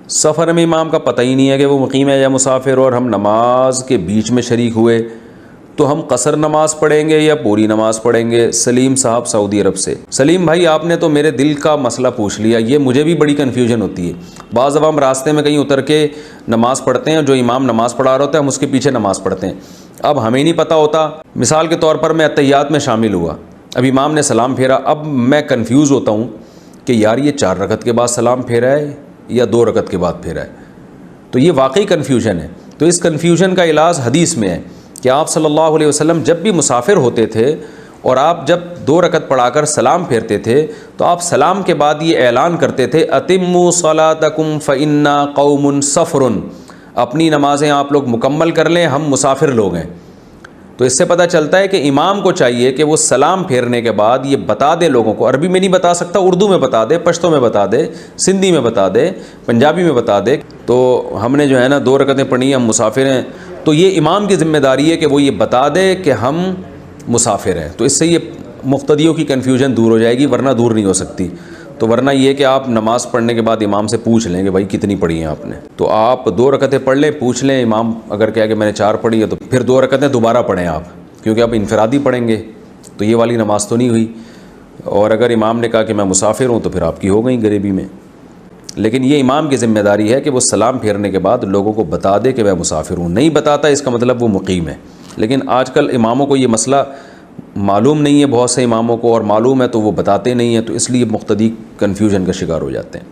سفر میں امام کا پتہ ہی نہیں ہے کہ وہ مقیم ہے یا مسافر، اور ہم نماز کے بیچ میں شریک ہوئے تو ہم قصر نماز پڑھیں گے یا پوری نماز پڑھیں گے؟ سلیم صاحب سعودی عرب سے۔ سلیم بھائی آپ نے تو میرے دل کا مسئلہ پوچھ لیا، یہ مجھے بھی بڑی کنفیوژن ہوتی ہے۔ بعض دفعہ ہم راستے میں کہیں اتر کے نماز پڑھتے ہیں، جو امام نماز پڑھا رہا ہوتا ہے ہم اس کے پیچھے نماز پڑھتے ہیں، اب ہمیں نہیں پتہ ہوتا۔ مثال کے طور پر میں اتحیات میں شامل ہوا، اب امام نے سلام پھیرا، اب میں کنفیوز ہوتا ہوں کہ یار یہ 4 رکعت کے بعد سلام پھیرا ہے یا 2 رکعت کے بعد پھیرا ہے، تو یہ واقعی کنفیوژن ہے۔ تو اس کنفیوژن کا علاج حدیث میں ہے کہ آپ صلی اللہ علیہ وسلم جب بھی مسافر ہوتے تھے اور آپ جب 2 رکعت پڑھا کر سلام پھیرتے تھے تو آپ سلام کے بعد یہ اعلان کرتے تھے اتموا صلاتکم فإنا قوم سفر، اپنی نمازیں آپ لوگ مکمل کر لیں، ہم مسافر لوگ ہیں۔ تو اس سے پتہ چلتا ہے کہ امام کو چاہیے کہ وہ سلام پھیرنے کے بعد یہ بتا دے لوگوں کو، عربی میں نہیں بتا سکتا اردو میں بتا دے، پشتو میں بتا دے، سندھی میں بتا دے، پنجابی میں بتا دے۔ تو ہم نے جو ہے نا 2 رکعتیں پڑھی، ہم مسافر ہیں، تو یہ امام کی ذمہ داری ہے کہ وہ یہ بتا دے کہ ہم مسافر ہیں، تو اس سے یہ مقتدیوں کی کنفیوژن دور ہو جائے گی، ورنہ دور نہیں ہو سکتی۔ تو ورنہ یہ کہ آپ نماز پڑھنے کے بعد امام سے پوچھ لیں کہ بھائی کتنی پڑھی ہیں آپ نے، تو آپ 2 رکعتیں پڑھ لیں، پوچھ لیں، امام اگر کہے کہ میں نے 4 پڑھی ہے تو پھر 2 رکعتیں دوبارہ پڑھیں آپ، کیونکہ آپ انفرادی پڑھیں گے تو یہ والی نماز تو نہیں ہوئی۔ اور اگر امام نے کہا کہ میں مسافر ہوں تو پھر آپ کی ہو گئی غریبی میں۔ لیکن یہ امام کی ذمہ داری ہے کہ وہ سلام پھیرنے کے بعد لوگوں کو بتا دے کہ میں مسافر ہوں، نہیں بتاتا اس کا مطلب وہ مقیم ہے۔ لیکن آج کل اماموں کو یہ مسئلہ معلوم نہیں ہے، بہت سے اماموں کو، اور معلوم ہے تو وہ بتاتے نہیں ہیں، تو اس لیے مقتدی کنفیوژن کا شکار ہو جاتے ہیں۔